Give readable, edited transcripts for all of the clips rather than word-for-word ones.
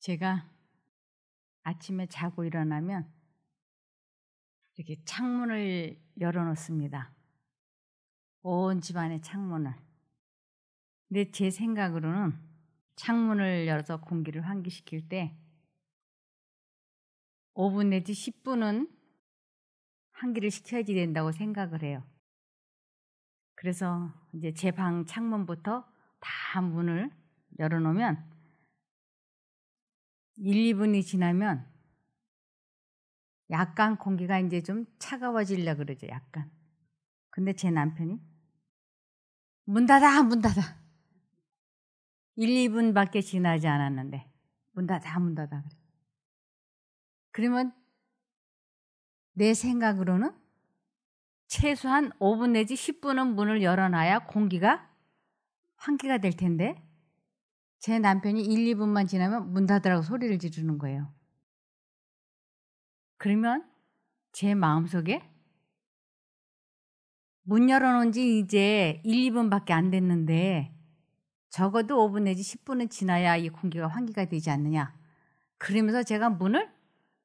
제가 아침에 자고 일어나면 이렇게 창문을 열어 놓습니다. 온 집안의 창문을. 근데 제 생각으로는 창문을 열어서 공기를 환기시킬 때 5분 내지 10분은 환기를 시켜야지 된다고 생각을 해요. 그래서 이제 제 방 창문부터 다 문을 열어 놓으면 1-2분이 지나면 약간 공기가 이제 좀 차가워지려 그러죠, 약간. 근데 제 남편이 문 닫아, 문 닫아. 1-2분밖에 지나지 않았는데 문 닫아, 문 닫아. 그러면 내 생각으로는 최소한 5분 내지 10분은 문을 열어놔야 공기가 환기가 될 텐데 제 남편이 1-2분만 지나면 문 닫으라고 소리를 지르는 거예요. 그러면 제 마음속에 문 열어놓은 지 이제 1-2분밖에 안 됐는데 적어도 5분 내지 10분은 지나야 이 공기가 환기가 되지 않느냐. 그러면서 제가 문을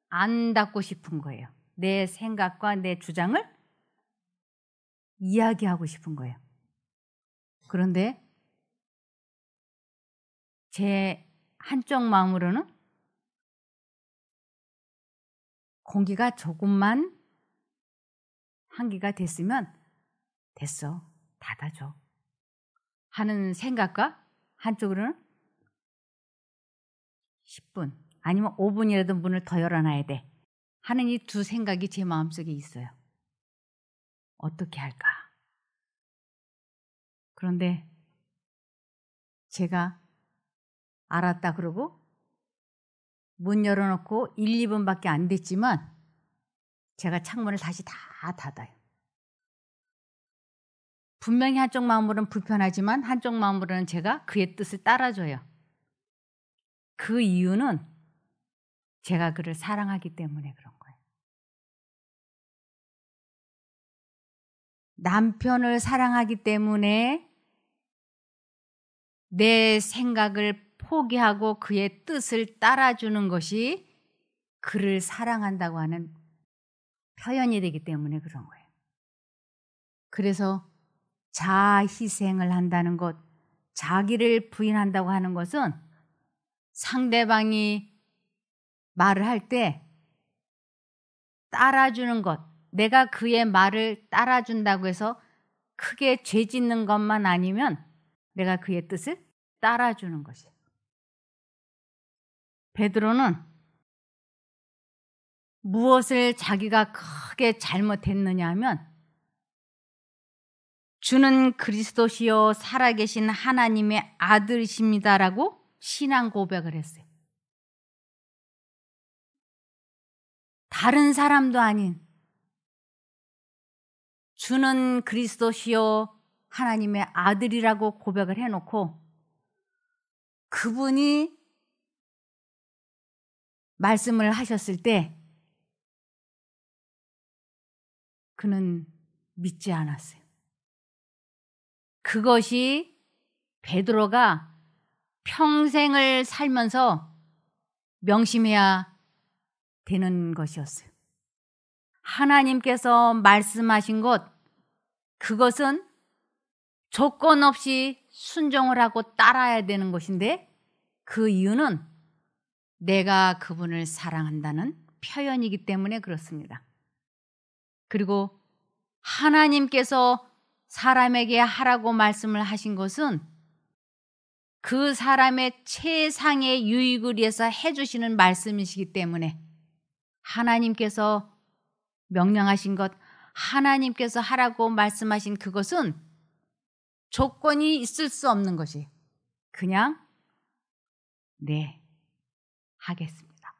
안 닫고 싶은 거예요. 내 생각과 내 주장을 이야기하고 싶은 거예요. 그런데 제 한쪽 마음으로는 공기가 조금만 환기가 됐으면 됐어, 닫아줘 하는 생각과 한쪽으로는 10분 아니면 5분이라도 문을 더 열어놔야 돼 하는 이 두 생각이 제 마음속에 있어요. 어떻게 할까? 그런데 제가 알았다 그러고 문 열어놓고 1-2분밖에 안 됐지만 제가 창문을 다시 다 닫아요. 분명히 한쪽 마음으로는 불편하지만 한쪽 마음으로는 제가 그의 뜻을 따라줘요. 그 이유는 제가 그를 사랑하기 때문에 그런 거예요. 남편을 사랑하기 때문에 내 생각을 포기하고 그의 뜻을 따라주는 것이 그를 사랑한다고 하는 표현이 되기 때문에 그런 거예요. 그래서 자아희생을 한다는 것, 자기를 부인한다고 하는 것은 상대방이 말을 할 때 따라주는 것, 내가 그의 말을 따라준다고 해서 크게 죄 짓는 것만 아니면 내가 그의 뜻을 따라주는 것이에요. 베드로는 무엇을 자기가 크게 잘못했느냐 하면 주는 그리스도시요 살아계신 하나님의 아들이십니다라고 신앙 고백을 했어요. 다른 사람도 아닌 주는 그리스도시요 하나님의 아들이라고 고백을 해놓고 그분이 말씀을 하셨을 때 그는 믿지 않았어요. 그것이 베드로가 평생을 살면서 명심해야 되는 것이었어요. 하나님께서 말씀하신 것, 그것은 조건 없이 순종을 하고 따라야 되는 것인데 그 이유는 내가 그분을 사랑한다는 표현이기 때문에 그렇습니다. 그리고 하나님께서 사람에게 하라고 말씀을 하신 것은 그 사람의 최상의 유익을 위해서 해주시는 말씀이시기 때문에 하나님께서 명령하신 것, 하나님께서 하라고 말씀하신 그것은 조건이 있을 수 없는 것이 그냥 네, 하겠습니다.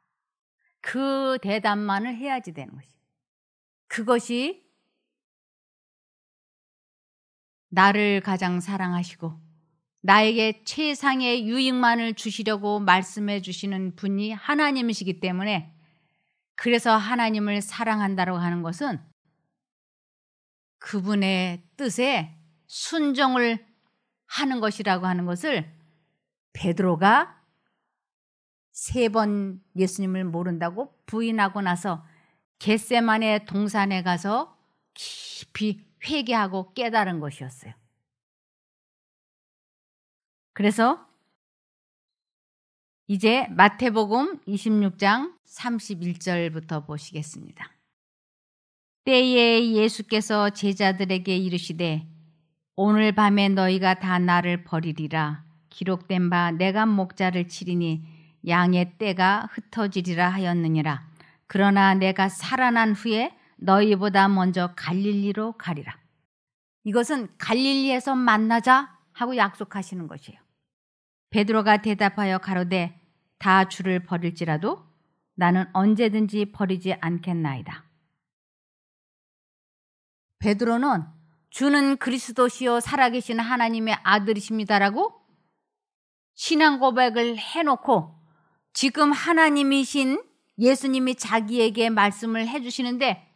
그 대답만을 해야지 되는 것이. 그것이 나를 가장 사랑하시고 나에게 최상의 유익만을 주시려고 말씀해 주시는 분이 하나님이시기 때문에 그래서 하나님을 사랑한다고 하는 것은 그분의 뜻에 순종을 하는 것이라고 하는 것을 베드로가 3번 예수님을 모른다고 부인하고 나서 겟세마네 동산에 가서 깊이 회개하고 깨달은 것이었어요. 그래서 이제 마태복음 26장 31절부터 보시겠습니다. 때에 예수께서 제자들에게 이르시되 오늘 밤에 너희가 다 나를 버리리라. 기록된 바 내가 목자를 치리니 양의 떼가 흩어지리라 하였느니라. 그러나 내가 살아난 후에 너희보다 먼저 갈릴리로 가리라. 이것은 갈릴리에서 만나자 하고 약속하시는 것이에요. 베드로가 대답하여 가로되 다 주를 버릴지라도 나는 언제든지 버리지 않겠나이다. 베드로는 주는 그리스도시요 살아계신 하나님의 아들이십니다라고 신앙 고백을 해놓고 지금 하나님이신 예수님이 자기에게 말씀을 해주시는데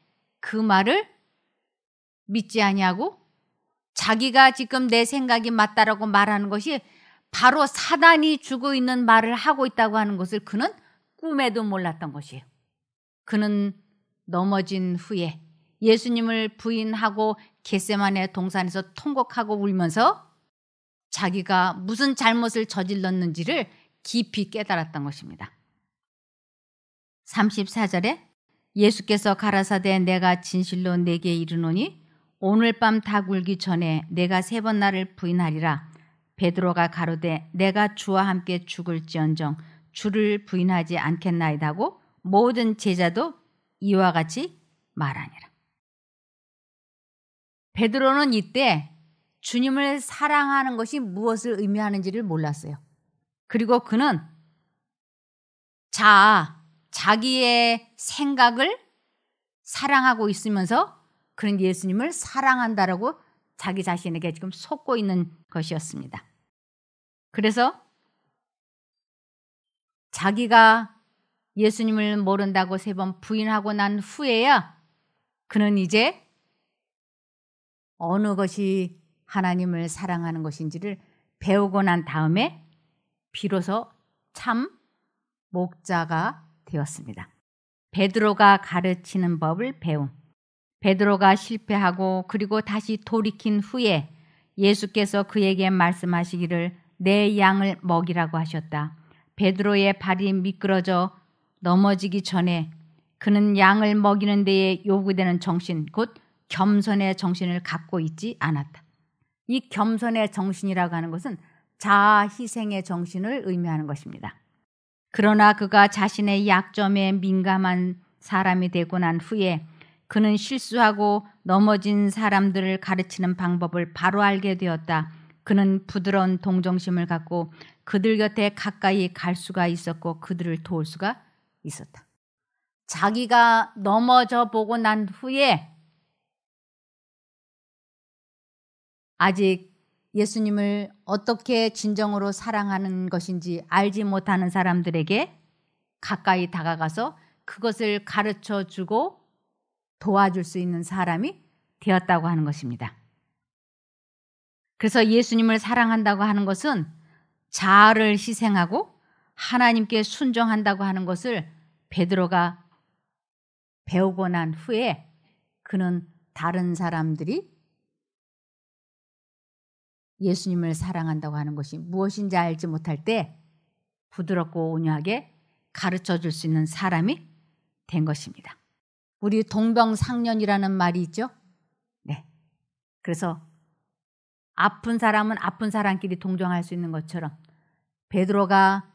그 말을 믿지 아니하고 자기가 지금 내 생각이 맞다라고 말하는 것이 바로 사단이 주고 있는 말을 하고 있다고 하는 것을 그는 꿈에도 몰랐던 것이에요. 그는 넘어진 후에 예수님을 부인하고 겟세마네 동산에서 통곡하고 울면서 자기가 무슨 잘못을 저질렀는지를 깊이 깨달았던 것입니다. 34절에 예수께서 가라사대 내가 진실로 네게 이르노니 오늘 밤 다 굴기 전에 내가 3번 나를 부인하리라. 베드로가 가로되 내가 주와 함께 죽을지언정 주를 부인하지 않겠나이다 하고 모든 제자도 이와 같이 말하니라. 베드로는 이때 주님을 사랑하는 것이 무엇을 의미하는지를 몰랐어요. 그리고 그는 자기의 생각을 사랑하고 있으면서 그는 예수님을 사랑한다라고 자기 자신에게 지금 속고 있는 것이었습니다. 그래서 자기가 예수님을 모른다고 3번 부인하고 난 후에야 그는 이제 어느 것이 하나님을 사랑하는 것인지를 배우고 난 다음에 비로소 참 목자가 되었습니다. 베드로가 가르치는 법을 배움. 베드로가 실패하고 그리고 다시 돌이킨 후에 예수께서 그에게 말씀하시기를 내 양을 먹이라고 하셨다. 베드로의 발이 미끄러져 넘어지기 전에 그는 양을 먹이는 데에 요구되는 정신, 곧 겸손의 정신을 갖고 있지 않았다. 이 겸손의 정신이라고 하는 것은 자아 희생의 정신을 의미하는 것입니다. 그러나 그가 자신의 약점에 민감한 사람이 되고 난 후에 그는 실수하고 넘어진 사람들을 가르치는 방법을 바로 알게 되었다. 그는 부드러운 동정심을 갖고 그들 곁에 가까이 갈 수가 있었고 그들을 도울 수가 있었다. 자기가 넘어져 보고 난 후에 아직 예수님을 어떻게 진정으로 사랑하는 것인지 알지 못하는 사람들에게 가까이 다가가서 그것을 가르쳐 주고 도와줄 수 있는 사람이 되었다고 하는 것입니다. 그래서 예수님을 사랑한다고 하는 것은 자아를 희생하고 하나님께 순종한다고 하는 것을 베드로가 배우고 난 후에 그는 다른 사람들이 예수님을 사랑한다고 하는 것이 무엇인지 알지 못할 때 부드럽고 온유하게 가르쳐 줄 수 있는 사람이 된 것입니다. 우리 동병상련이라는 말이 있죠? 네. 그래서 아픈 사람은 아픈 사람끼리 동정할 수 있는 것처럼 베드로가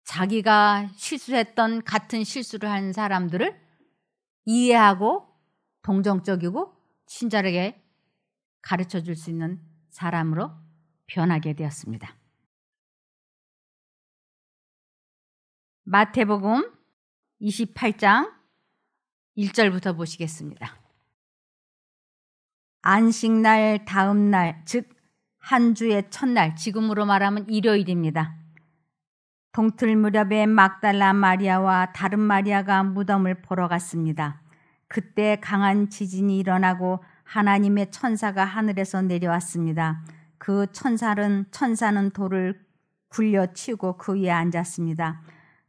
자기가 실수했던 같은 실수를 한 사람들을 이해하고 동정적이고 친절하게 가르쳐 줄 수 있는 사람으로 변하게 되었습니다. 마태복음 28장 1절부터 보시겠습니다. 안식날 다음 날, 즉 한 주의 첫날, 지금으로 말하면 일요일입니다. 동틀 무렵에 막달라 마리아와 다른 마리아가 무덤을 보러 갔습니다. 그때 강한 지진이 일어나고 하나님의 천사가 하늘에서 내려왔습니다. 그 천사는 돌을 굴려 치우고 그 위에 앉았습니다.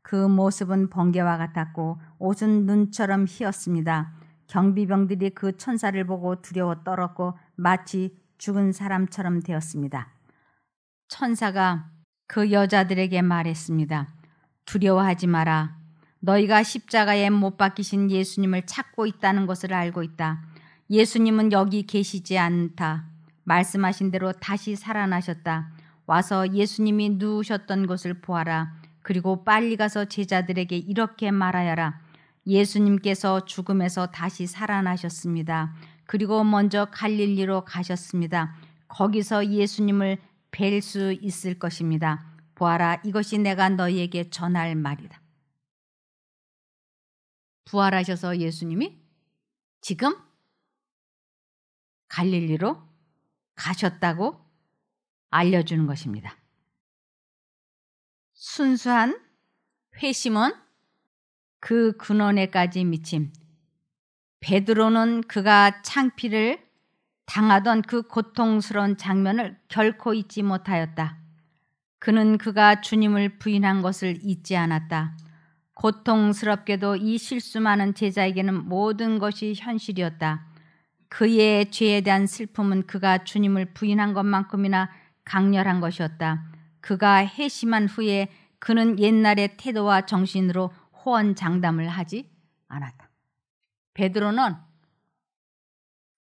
그 모습은 번개와 같았고 옷은 눈처럼 희었습니다. 경비병들이 그 천사를 보고 두려워 떨었고 마치 죽은 사람처럼 되었습니다. 천사가 그 여자들에게 말했습니다. 두려워하지 마라. 너희가 십자가에 못 박히신 예수님을 찾고 있다는 것을 알고 있다. 예수님은 여기 계시지 않다. 말씀하신 대로 다시 살아나셨다. 와서 예수님이 누우셨던 곳을 보아라. 그리고 빨리 가서 제자들에게 이렇게 말하여라. 예수님께서 죽음에서 다시 살아나셨습니다. 그리고 먼저 갈릴리로 가셨습니다. 거기서 예수님을 뵐 수 있을 것입니다. 보아라, 이것이 내가 너희에게 전할 말이다. 부활하셔서 예수님이 지금 갈릴리로 가셨다고 알려주는 것입니다. 순수한 회심은 그 근원에까지 미침. 베드로는 그가 창피를 당하던 그 고통스러운 장면을 결코 잊지 못하였다. 그는 그가 주님을 부인한 것을 잊지 않았다. 고통스럽게도 이 실수 많은 제자에게는 모든 것이 현실이었다. 그의 죄에 대한 슬픔은 그가 주님을 부인한 것만큼이나 강렬한 것이었다. 그가 회심한 후에 그는 옛날의 태도와 정신으로 호언장담을 하지 않았다. 베드로는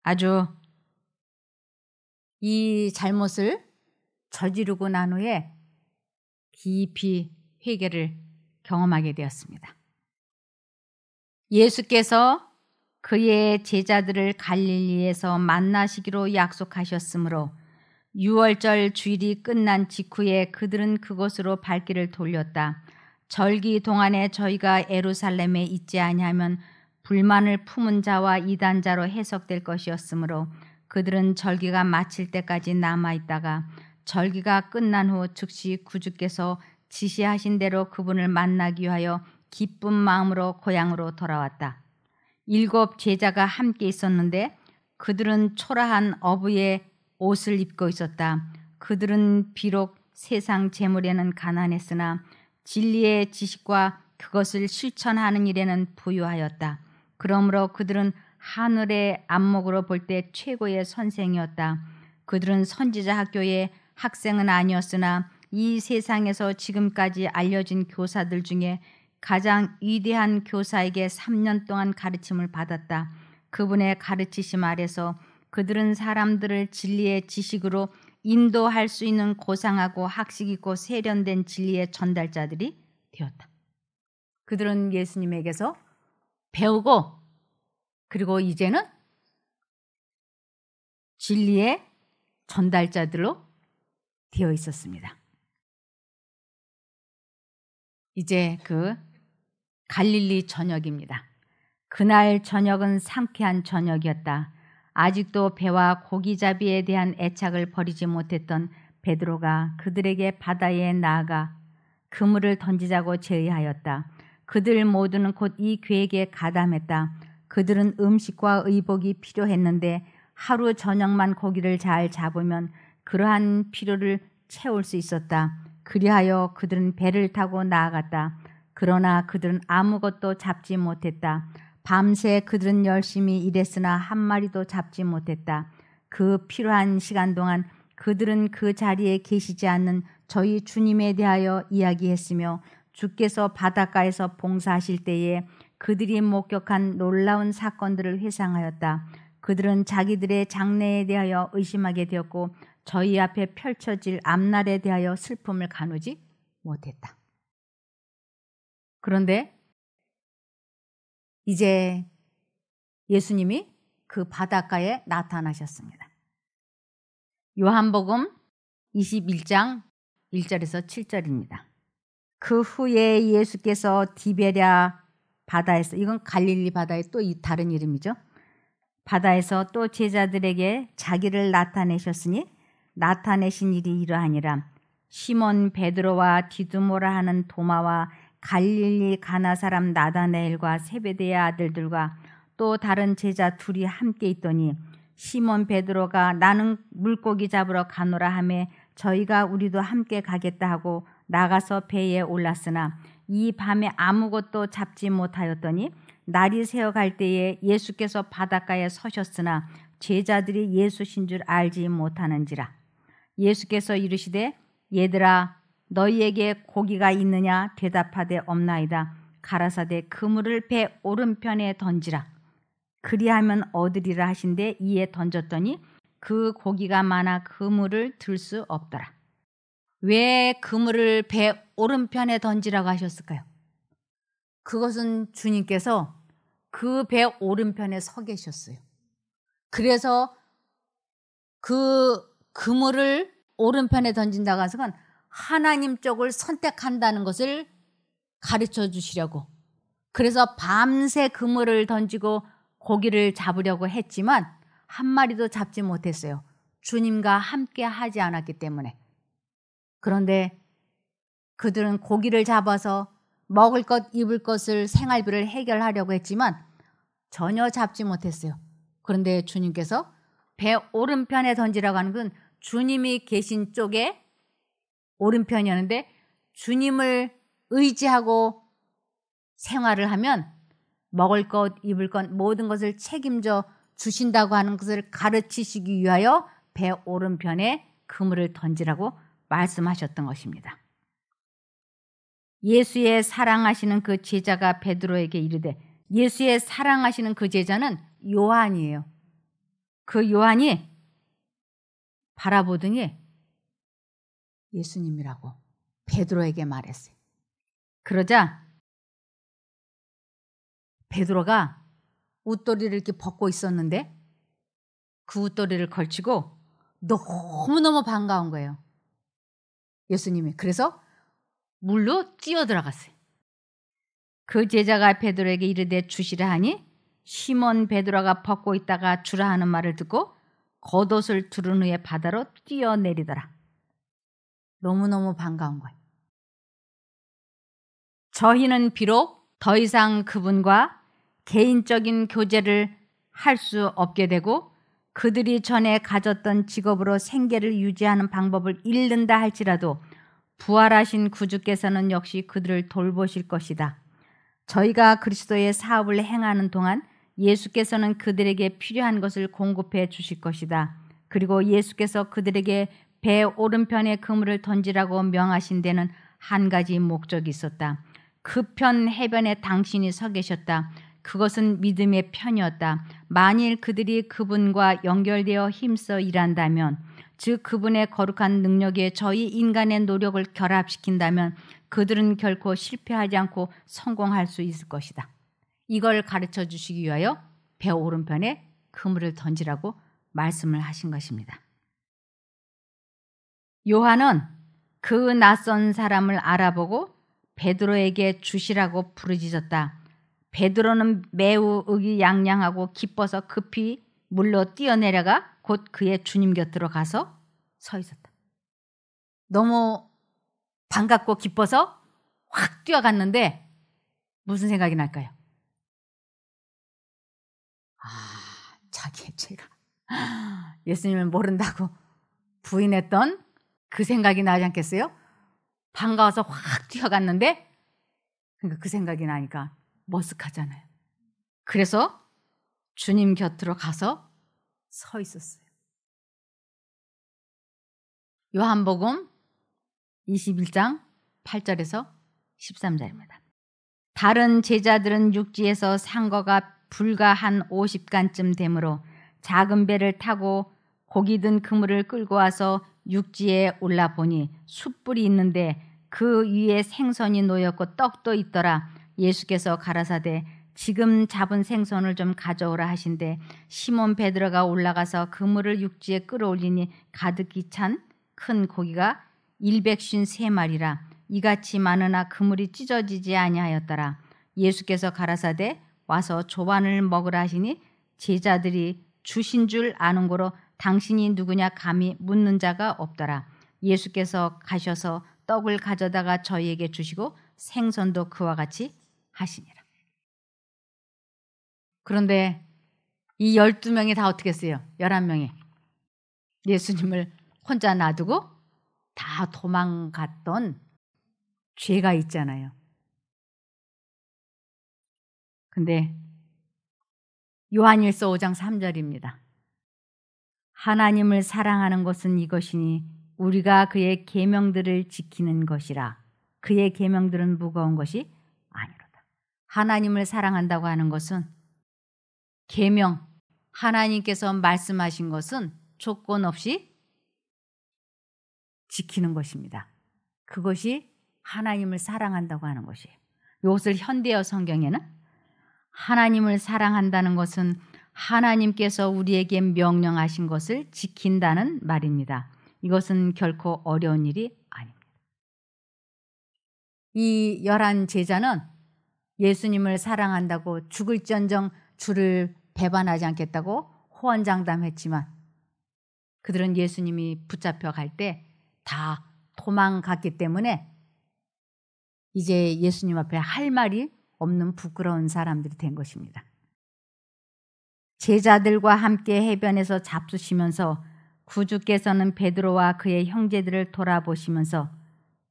아주 이 잘못을 저지르고 난 후에 깊이 회개를 경험하게 되었습니다. 예수께서 그의 제자들을 갈릴리에서 만나시기로 약속하셨으므로 6월절 주일이 끝난 직후에 그들은 그곳으로 발길을 돌렸다. 절기 동안에 저희가 예루살렘에 있지 아니하면 불만을 품은 자와 이단자로 해석될 것이었으므로 그들은 절기가 마칠 때까지 남아있다가 절기가 끝난 후 즉시 구주께서 지시하신 대로 그분을 만나기 위하여 기쁜 마음으로 고향으로 돌아왔다. 7 제자가 함께 있었는데 그들은 초라한 어부의 옷을 입고 있었다. 그들은 비록 세상 재물에는 가난했으나 진리의 지식과 그것을 실천하는 일에는 부유하였다. 그러므로 그들은 하늘의 안목으로 볼 때 최고의 선생이었다. 그들은 선지자 학교의 학생은 아니었으나 이 세상에서 지금까지 알려진 교사들 중에 가장 위대한 교사에게 3년 동안 가르침을 받았다. 그분의 가르치심 아래서 그들은 사람들을 진리의 지식으로 인도할 수 있는 고상하고 학식 있고 세련된 진리의 전달자들이 되었다. 그들은 예수님에게서 배우고 그리고 이제는 진리의 전달자들로 되어 있었습니다. 이제 그 갈릴리 저녁입니다. 그날 저녁은 상쾌한 저녁이었다. 아직도 배와 고기잡이에 대한 애착을 버리지 못했던 베드로가 그들에게 바다에 나아가 그물을 던지자고 제의하였다. 그들 모두는 곧 이 계획에 가담했다. 그들은 음식과 의복이 필요했는데 하루 저녁만 고기를 잘 잡으면 그러한 필요를 채울 수 있었다. 그리하여 그들은 배를 타고 나아갔다. 그러나 그들은 아무것도 잡지 못했다. 밤새 그들은 열심히 일했으나 한 마리도 잡지 못했다. 그 필요한 시간 동안 그들은 그 자리에 계시지 않는 저희 주님에 대하여 이야기했으며 주께서 바닷가에서 봉사하실 때에 그들이 목격한 놀라운 사건들을 회상하였다. 그들은 자기들의 장래에 대하여 의심하게 되었고 저희 앞에 펼쳐질 앞날에 대하여 슬픔을 가누지 못했다. 그런데 이제 예수님이 그 바닷가에 나타나셨습니다. 요한복음 21장 1절에서 7절입니다. 그 후에 예수께서 디베랴 바다에서, 이건 갈릴리 바다의 또 다른 이름이죠. 바다에서 또 제자들에게 자기를 나타내셨으니 나타내신 일이 이러하니라. 시몬 베드로와 디두모라 하는 도마와 갈릴리 가나 사람 나다나엘과 세베대의 아들들과 또 다른 제자 둘이 함께 있더니 시몬 베드로가 나는 물고기 잡으러 가노라 하매 저희가 우리도 함께 가겠다 하고 나가서 배에 올랐으나 이 밤에 아무것도 잡지 못하였더니 날이 새어갈 때에 예수께서 바닷가에 서셨으나 제자들이 예수신 줄 알지 못하는지라. 예수께서 이르시되 얘들아 너희에게 고기가 있느냐 대답하되 없나이다. 가라사대 그물을 배 오른편에 던지라. 그리하면 얻으리라 하신대 이에 던졌더니 그 고기가 많아 그물을 들 수 없더라. 왜 그물을 배 오른편에 던지라고 하셨을까요? 그것은 주님께서 그 배 오른편에 서 계셨어요. 그래서 그 그물을 오른편에 던진다고 하는 건 하나님 쪽을 선택한다는 것을 가르쳐 주시려고. 그래서 밤새 그물을 던지고 고기를 잡으려고 했지만 한 마리도 잡지 못했어요. 주님과 함께 하지 않았기 때문에. 그런데 그들은 고기를 잡아서 먹을 것, 입을 것을 생활비를 해결하려고 했지만 전혀 잡지 못했어요. 그런데 주님께서 배 오른편에 던지라고 하는 건 주님이 계신 쪽에 오른편이었는데 주님을 의지하고 생활을 하면 먹을 것, 입을 것 모든 것을 책임져 주신다고 하는 것을 가르치시기 위하여 배 오른편에 그물을 던지라고 말씀하셨던 것입니다. 예수의 사랑하시는 그 제자가 베드로에게 이르되, 예수의 사랑하시는 그 제자는 요한이에요. 그 요한이 바라보더니 예수님이라고 베드로에게 말했어요. 그러자 베드로가 웃도리를 이렇게 벗고 있었는데 그 웃도리를 걸치고 너무너무 반가운 거예요. 예수님이. 그래서 물로 뛰어들어갔어요. 그 제자가 베드로에게 이르되 주시라 하니 시몬 베드로가 벗고 있다가 주라 하는 말을 듣고 겉옷을 두른 후에 바다로 뛰어내리더라. 너무너무 반가운 거예요. 저희는 비록 더 이상 그분과 개인적인 교제를 할 수 없게 되고 그들이 전에 가졌던 직업으로 생계를 유지하는 방법을 잃는다 할지라도 부활하신 구주께서는 역시 그들을 돌보실 것이다. 저희가 그리스도의 사업을 행하는 동안 예수께서는 그들에게 필요한 것을 공급해 주실 것이다. 그리고 예수께서 그들에게 배 오른편에 그물을 던지라고 명하신 데는 한 가지 목적이 있었다. 그 편 해변에 당신이 서 계셨다. 그것은 믿음의 편이었다. 만일 그들이 그분과 연결되어 힘써 일한다면, 즉 그분의 거룩한 능력에 저희 인간의 노력을 결합시킨다면 그들은 결코 실패하지 않고 성공할 수 있을 것이다. 이걸 가르쳐 주시기 위하여 배 오른편에 그물을 던지라고 말씀을 하신 것입니다. 요한은 그 낯선 사람을 알아보고 베드로에게 주시라고 부르짖었다. 베드로는 매우 의기양양하고 기뻐서 급히 물로 뛰어내려가 곧 그의 주님 곁으로 가서 서 있었다. 너무 반갑고 기뻐서 확 뛰어갔는데 무슨 생각이 날까요? 자기의 죄가 예수님을 모른다고 부인했던 그 생각이 나지 않겠어요? 반가워서 확 뛰어갔는데 그러니까 그 생각이 나니까 머쓱하잖아요. 그래서 주님 곁으로 가서 서 있었어요. 요한복음 21장 8절에서 13절입니다. 다른 제자들은 육지에서 산 거가 불과 한 50간쯤 되므로 작은 배를 타고 고기 든 그물을 끌고 와서 육지에 올라보니 숯불이 있는데 그 위에 생선이 놓였고 떡도 있더라. 예수께서 가라사대 지금 잡은 생선을 좀 가져오라 하신대 시몬 베드로가 올라가서 그물을 육지에 끌어올리니 가득히 찬 큰 고기가 153마리라. 이같이 많으나 그물이 찢어지지 아니하였더라. 예수께서 가라사대 와서 조반을 먹으라 하시니 제자들이 주신 줄 아는 고로 당신이 누구냐 감히 묻는 자가 없더라. 예수께서 가셔서 떡을 가져다가 저희에게 주시고 생선도 그와 같이 하시니라. 그런데 이 12명이 다 어떻게 했어요? 11명이 예수님을 혼자 놔두고 다 도망갔던 죄가 있잖아요. 근데 요한일서 5장 3절입니다. 하나님을 사랑하는 것은 이것이니 우리가 그의 계명들을 지키는 것이라. 그의 계명들은 무거운 것이 아니로다. 하나님을 사랑한다고 하는 것은 계명, 하나님께서 말씀하신 것은 조건 없이 지키는 것입니다. 그것이 하나님을 사랑한다고 하는 것이에요. 이것을 현대어 성경에는 하나님을 사랑한다는 것은 하나님께서 우리에게 명령하신 것을 지킨다는 말입니다. 이것은 결코 어려운 일이 아닙니다. 이 11제자는 예수님을 사랑한다고 죽을지언정 주를 배반하지 않겠다고 호언장담했지만 그들은 예수님이 붙잡혀 갈 때 다 도망갔기 때문에 이제 예수님 앞에 할 말이 없는 부끄러운 사람들이 된 것입니다. 제자들과 함께 해변에서 잡수시면서 구주께서는 베드로와 그의 형제들을 돌아보시면서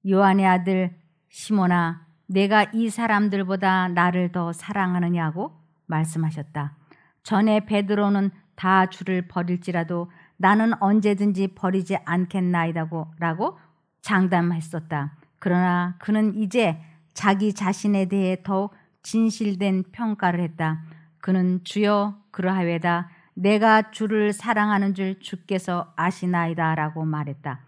요한의 아들 시몬아, 내가 이 사람들보다 나를 더 사랑하느냐고 말씀하셨다. 전에 베드로는 다 주를 버릴지라도 나는 언제든지 버리지 않겠나이다라고 장담했었다. 그러나 그는 이제 자기 자신에 대해 더욱 진실된 평가를 했다. 그는 주여 그러하외다. 내가 주를 사랑하는 줄 주께서 아시나이다 라고 말했다.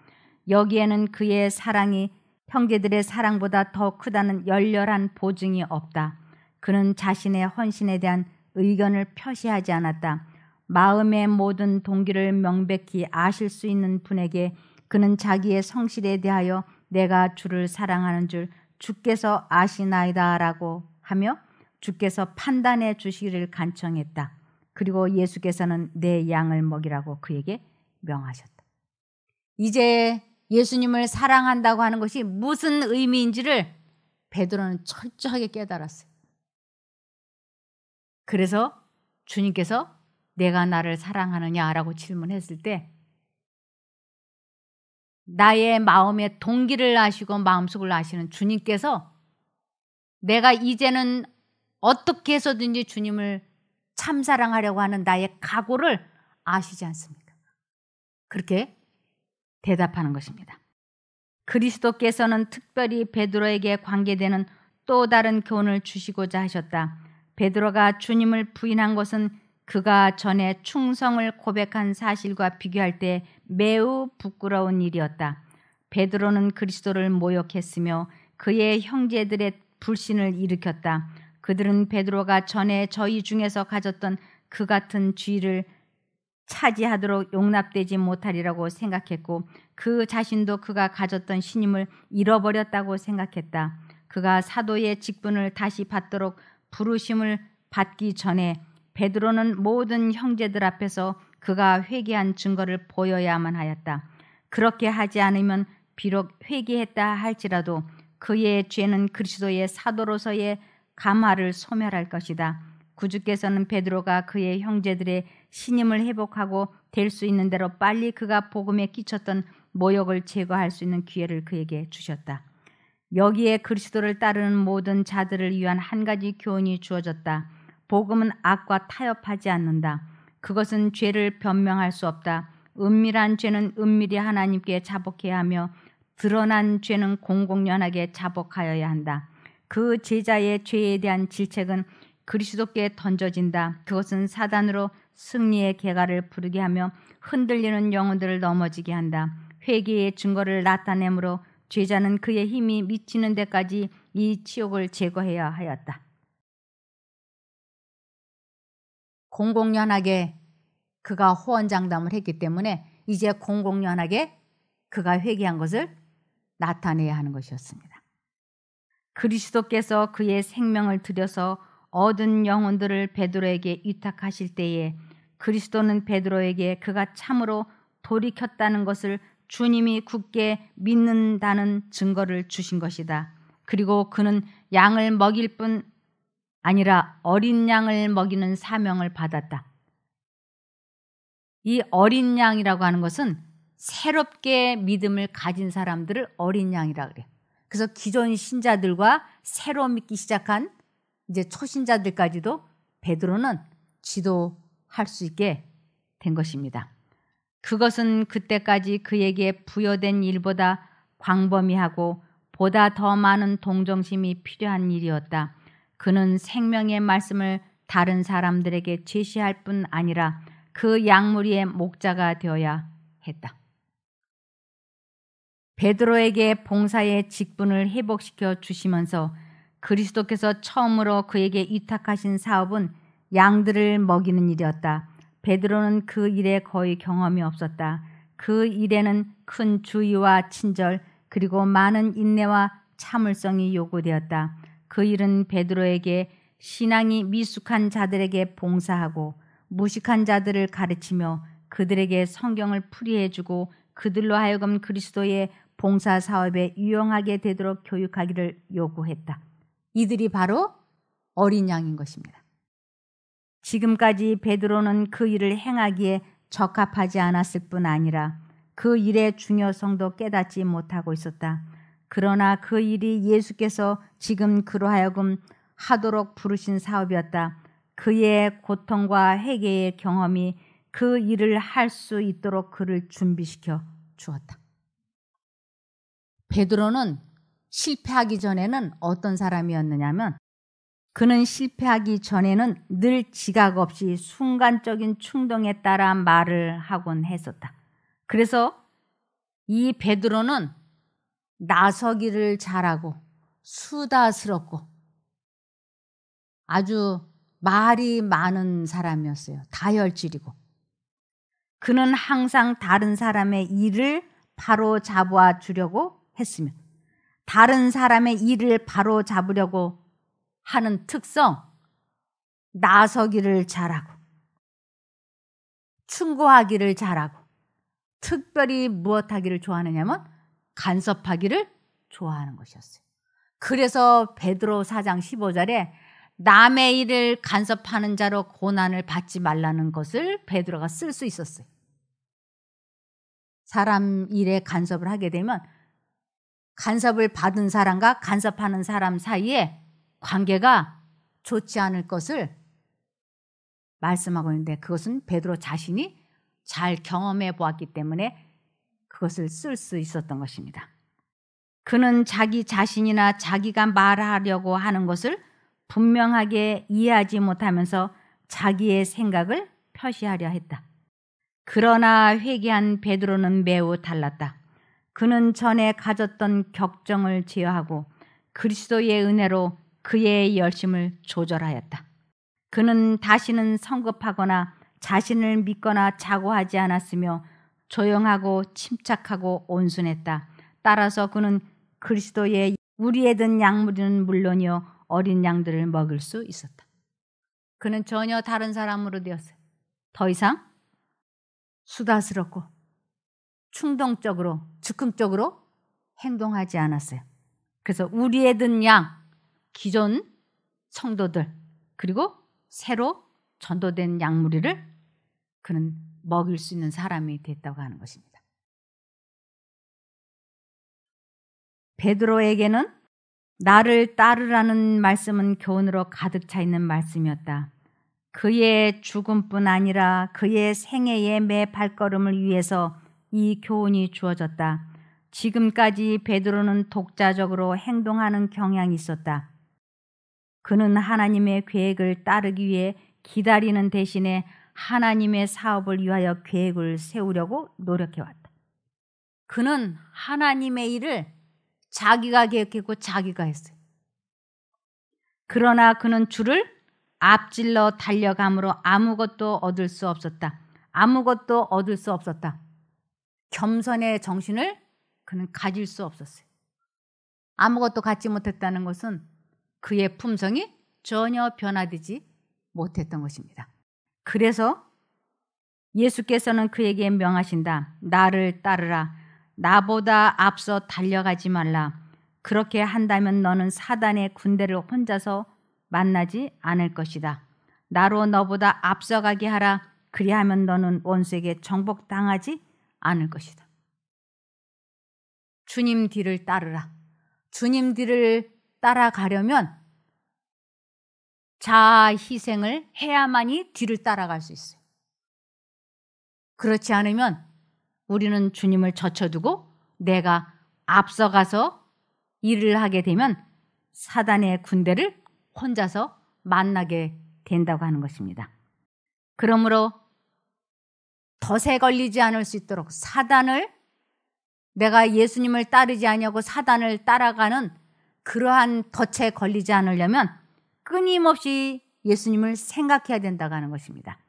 여기에는 그의 사랑이 형제들의 사랑보다 더 크다는 열렬한 보증이 없다. 그는 자신의 헌신에 대한 의견을 표시하지 않았다. 마음의 모든 동기를 명백히 아실 수 있는 분에게 그는 자기의 성실에 대하여 내가 주를 사랑하는 줄 주께서 아시나이다 라고 하며 주께서 판단해 주시기를 간청했다. 그리고 예수께서는 내 양을 먹이라고 그에게 명하셨다. 이제 예수님을 사랑한다고 하는 것이 무슨 의미인지를 베드로는 철저하게 깨달았어요. 그래서 주님께서 내가 나를 사랑하느냐라고 질문했을 때 나의 마음의 동기를 아시고 마음속을 아시는 주님께서 내가 이제는 어떻게 해서든지 주님을 참사랑하려고 하는 나의 각오를 아시지 않습니까? 그렇게 대답하는 것입니다. 그리스도께서는 특별히 베드로에게 관계되는 또 다른 교훈을 주시고자 하셨다. 베드로가 주님을 부인한 것은 그가 전에 충성을 고백한 사실과 비교할 때 매우 부끄러운 일이었다. 베드로는 그리스도를 모욕했으며 그의 형제들의 불신을 일으켰다. 그들은 베드로가 전에 저희 중에서 가졌던 그 같은 지위를 차지하도록 용납되지 못하리라고 생각했고 그 자신도 그가 가졌던 신임을 잃어버렸다고 생각했다. 그가 사도의 직분을 다시 받도록 부르심을 받기 전에 베드로는 모든 형제들 앞에서 그가 회개한 증거를 보여야만 하였다. 그렇게 하지 않으면 비록 회개했다 할지라도 그의 죄는 그리스도의 사도로서의 감화를 소멸할 것이다. 구주께서는 베드로가 그의 형제들의 신임을 회복하고 될 수 있는 대로 빨리 그가 복음에 끼쳤던 모욕을 제거할 수 있는 기회를 그에게 주셨다. 여기에 그리스도를 따르는 모든 자들을 위한 한 가지 교훈이 주어졌다. 복음은 악과 타협하지 않는다. 그것은 죄를 변명할 수 없다. 은밀한 죄는 은밀히 하나님께 자복해야 하며 드러난 죄는 공공연하게 자복하여야 한다. 그 제자의 죄에 대한 질책은 그리스도께 던져진다. 그것은 사단으로 승리의 개가를 부르게 하며 흔들리는 영혼들을 넘어지게 한다. 회개의 증거를 나타내므로 죄자는 그의 힘이 미치는 데까지 이 치욕을 제거해야 하였다. 공공연하게 그가 호언장담을 했기 때문에 이제 공공연하게 그가 회개한 것을 나타내야 하는 것이었습니다. 그리스도께서 그의 생명을 들여서 얻은 영혼들을 베드로에게 위탁하실 때에 그리스도는 베드로에게 그가 참으로 돌이켰다는 것을 주님이 굳게 믿는다는 증거를 주신 것이다. 그리고 그는 양을 먹일 뿐 아니라 어린 양을 먹이는 사명을 받았다. 이 어린 양이라고 하는 것은 새롭게 믿음을 가진 사람들을 어린 양이라 그래요. 그래서 기존 신자들과 새로 믿기 시작한 이제 초신자들까지도 베드로는 지도할 수 있게 된 것입니다. 그것은 그때까지 그에게 부여된 일보다 광범위하고 보다 더 많은 동정심이 필요한 일이었다. 그는 생명의 말씀을 다른 사람들에게 제시할 뿐 아니라 그 양무리의 목자가 되어야 했다. 베드로에게 봉사의 직분을 회복시켜 주시면서 그리스도께서 처음으로 그에게 위탁하신 사업은 양들을 먹이는 일이었다. 베드로는 그 일에 거의 경험이 없었다. 그 일에는 큰 주의와 친절 그리고 많은 인내와 참을성이 요구되었다. 그 일은 베드로에게 신앙이 미숙한 자들에게 봉사하고 무식한 자들을 가르치며 그들에게 성경을 풀이해주고 그들로 하여금 그리스도의 봉사 사업에 유용하게 되도록 교육하기를 요구했다. 이들이 바로 어린 양인 것입니다. 지금까지 베드로는 그 일을 행하기에 적합하지 않았을 뿐 아니라 그 일의 중요성도 깨닫지 못하고 있었다. 그러나 그 일이 예수께서 지금 그로 하여금 하도록 부르신 사업이었다. 그의 고통과 회개의 경험이 그 일을 할 수 있도록 그를 준비시켜 주었다. 베드로는 실패하기 전에는 어떤 사람이었느냐면 그는 실패하기 전에는 늘 지각 없이 순간적인 충동에 따라 말을 하곤 했었다. 그래서 이 베드로는 나서기를 잘하고 수다스럽고 아주 말이 많은 사람이었어요. 다혈질이고. 그는 항상 다른 사람의 일을 바로 잡아 주려고 했으며 다른 사람의 일을 바로 잡으려고 하는 특성, 나서기를 잘하고 충고하기를 잘하고 특별히 무엇하기를 좋아하느냐면 간섭하기를 좋아하는 것이었어요. 그래서 베드로 4장 15절에 남의 일을 간섭하는 자로 고난을 받지 말라는 것을 베드로가 쓸 수 있었어요. 사람 일에 간섭을 하게 되면 간섭을 받은 사람과 간섭하는 사람 사이에 관계가 좋지 않을 것을 말씀하고 있는데 그것은 베드로 자신이 잘 경험해 보았기 때문에 그것을 쓸 수 있었던 것입니다. 그는 자기 자신이나 자기가 말하려고 하는 것을 분명하게 이해하지 못하면서 자기의 생각을 표시하려 했다. 그러나 회개한 베드로는 매우 달랐다. 그는 전에 가졌던 격정을 제어하고 그리스도의 은혜로 그의 열심을 조절하였다. 그는 다시는 성급하거나 자신을 믿거나 자고하지 않았으며 조용하고 침착하고 온순했다. 따라서 그는 그리스도의 우리에 든 양무리는 물론이요 어린 양들을 먹일 수 있었다. 그는 전혀 다른 사람으로 되었어요. 더 이상 수다스럽고 충동적으로 즉흥적으로 행동하지 않았어요. 그래서 우리에 든 양, 기존 성도들 그리고 새로 전도된 양무리를 그는 먹일 수 있는 사람이 됐다고 하는 것입니다. 베드로에게는 나를 따르라는 말씀은 교훈으로 가득 차 있는 말씀이었다. 그의 죽음뿐 아니라 그의 생애의 매 발걸음을 위해서 이 교훈이 주어졌다. 지금까지 베드로는 독자적으로 행동하는 경향이 있었다. 그는 하나님의 계획을 따르기 위해 기다리는 대신에 하나님의 사업을 위하여 계획을 세우려고 노력해왔다. 그는 하나님의 일을 자기가 계획했고 자기가 했어요. 그러나 그는 주를 앞질러 달려감으로 아무것도 얻을 수 없었다. 아무것도 얻을 수 없었다. 겸손의 정신을 그는 가질 수 없었어요. 아무것도 갖지 못했다는 것은 그의 품성이 전혀 변화되지 못했던 것입니다. 그래서 예수께서는 그에게 명하신다. 나를 따르라. 나보다 앞서 달려가지 말라. 그렇게 한다면 너는 사단의 군대를 혼자서 만나지 않을 것이다. 나로 너보다 앞서가게 하라. 그리하면 너는 원수에게 정복당하지 않을 것이다. 주님 뒤를 따르라. 주님 뒤를 따라가려면 자아 희생을 해야만이 뒤를 따라갈 수 있어요. 그렇지 않으면 우리는 주님을 젖혀두고 내가 앞서가서 일을 하게 되면 사단의 군대를 혼자서 만나게 된다고 하는 것입니다. 그러므로 덫에 걸리지 않을 수 있도록 사단을, 내가 예수님을 따르지 아니하고 사단을 따라가는 그러한 덫에 걸리지 않으려면 끊임없이 예수님을 생각해야 된다고 하는 것입니다.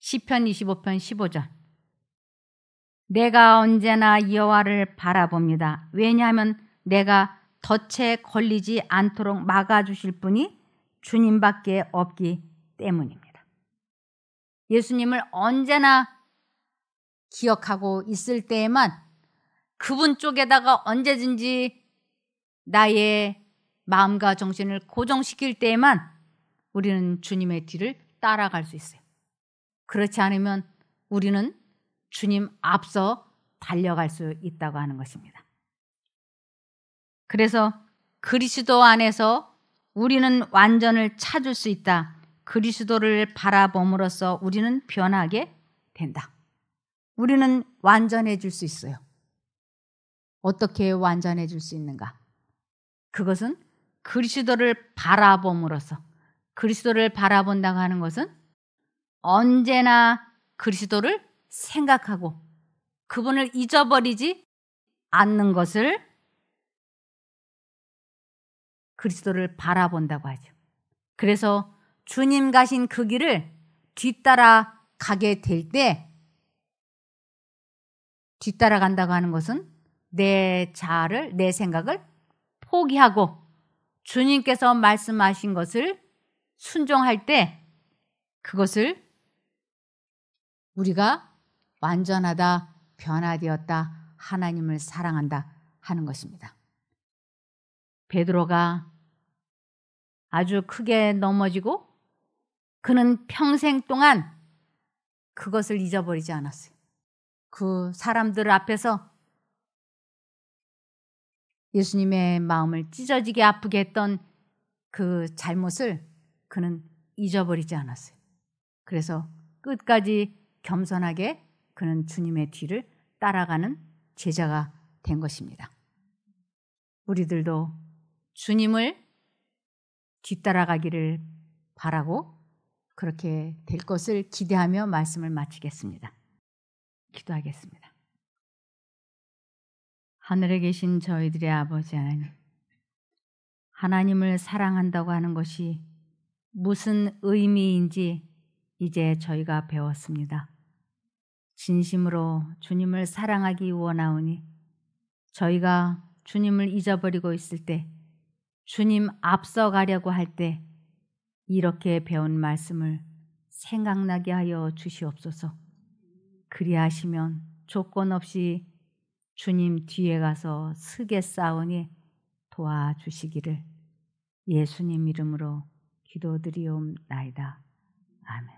시편 25편 15절. 내가 언제나 여호와를 바라봅니다. 왜냐하면 내가 덫에 걸리지 않도록 막아주실 분이 주님밖에 없기 때문입니다. 예수님을 언제나 기억하고 있을 때에만, 그분 쪽에다가 언제든지 나의 마음과 정신을 고정시킬 때에만 우리는 주님의 뒤를 따라갈 수 있어요. 그렇지 않으면 우리는 주님 앞서 달려갈 수 있다고 하는 것입니다. 그래서 그리스도 안에서 우리는 완전을 찾을 수 있다. 그리스도를 바라봄으로써 우리는 변하게 된다. 우리는 완전해질 수 있어요. 어떻게 완전해질 수 있는가? 그것은 그리스도를 바라봄으로써, 그리스도를 바라본다고 하는 것은 언제나 그리스도를 생각하고 그분을 잊어버리지 않는 것을 그리스도를 바라본다고 하죠. 그래서 주님 가신 그 길을 뒤따라 가게 될 때, 뒤따라간다고 하는 것은 내 자아를, 내 생각을 포기하고 주님께서 말씀하신 것을 순종할 때 그것을 우리가 완전하다, 변화되었다, 하나님을 사랑한다 하는 것입니다. 베드로가 아주 크게 넘어지고 그는 평생 동안 그것을 잊어버리지 않았어요. 그 사람들 앞에서 예수님의 마음을 찢어지게 아프게 했던 그 잘못을 그는 잊어버리지 않았어요. 그래서 끝까지 겸손하게 그는 주님의 뒤를 따라가는 제자가 된 것입니다. 우리들도 주님을 뒤따라가기를 바라고 그렇게 될 것을 기대하며 말씀을 마치겠습니다. 기도하겠습니다. 하늘에 계신 저희들의 아버지 하나님, 하나님을 사랑한다고 하는 것이 무슨 의미인지 이제 저희가 배웠습니다. 진심으로 주님을 사랑하기 원하오니 저희가 주님을 잊어버리고 있을 때, 주님 앞서가려고 할 때 이렇게 배운 말씀을 생각나게 하여 주시옵소서. 그리하시면 조건 없이 주님 뒤에 가서 쓰게 싸우니 도와주시기를 예수님 이름으로 기도드리옵나이다. 아멘.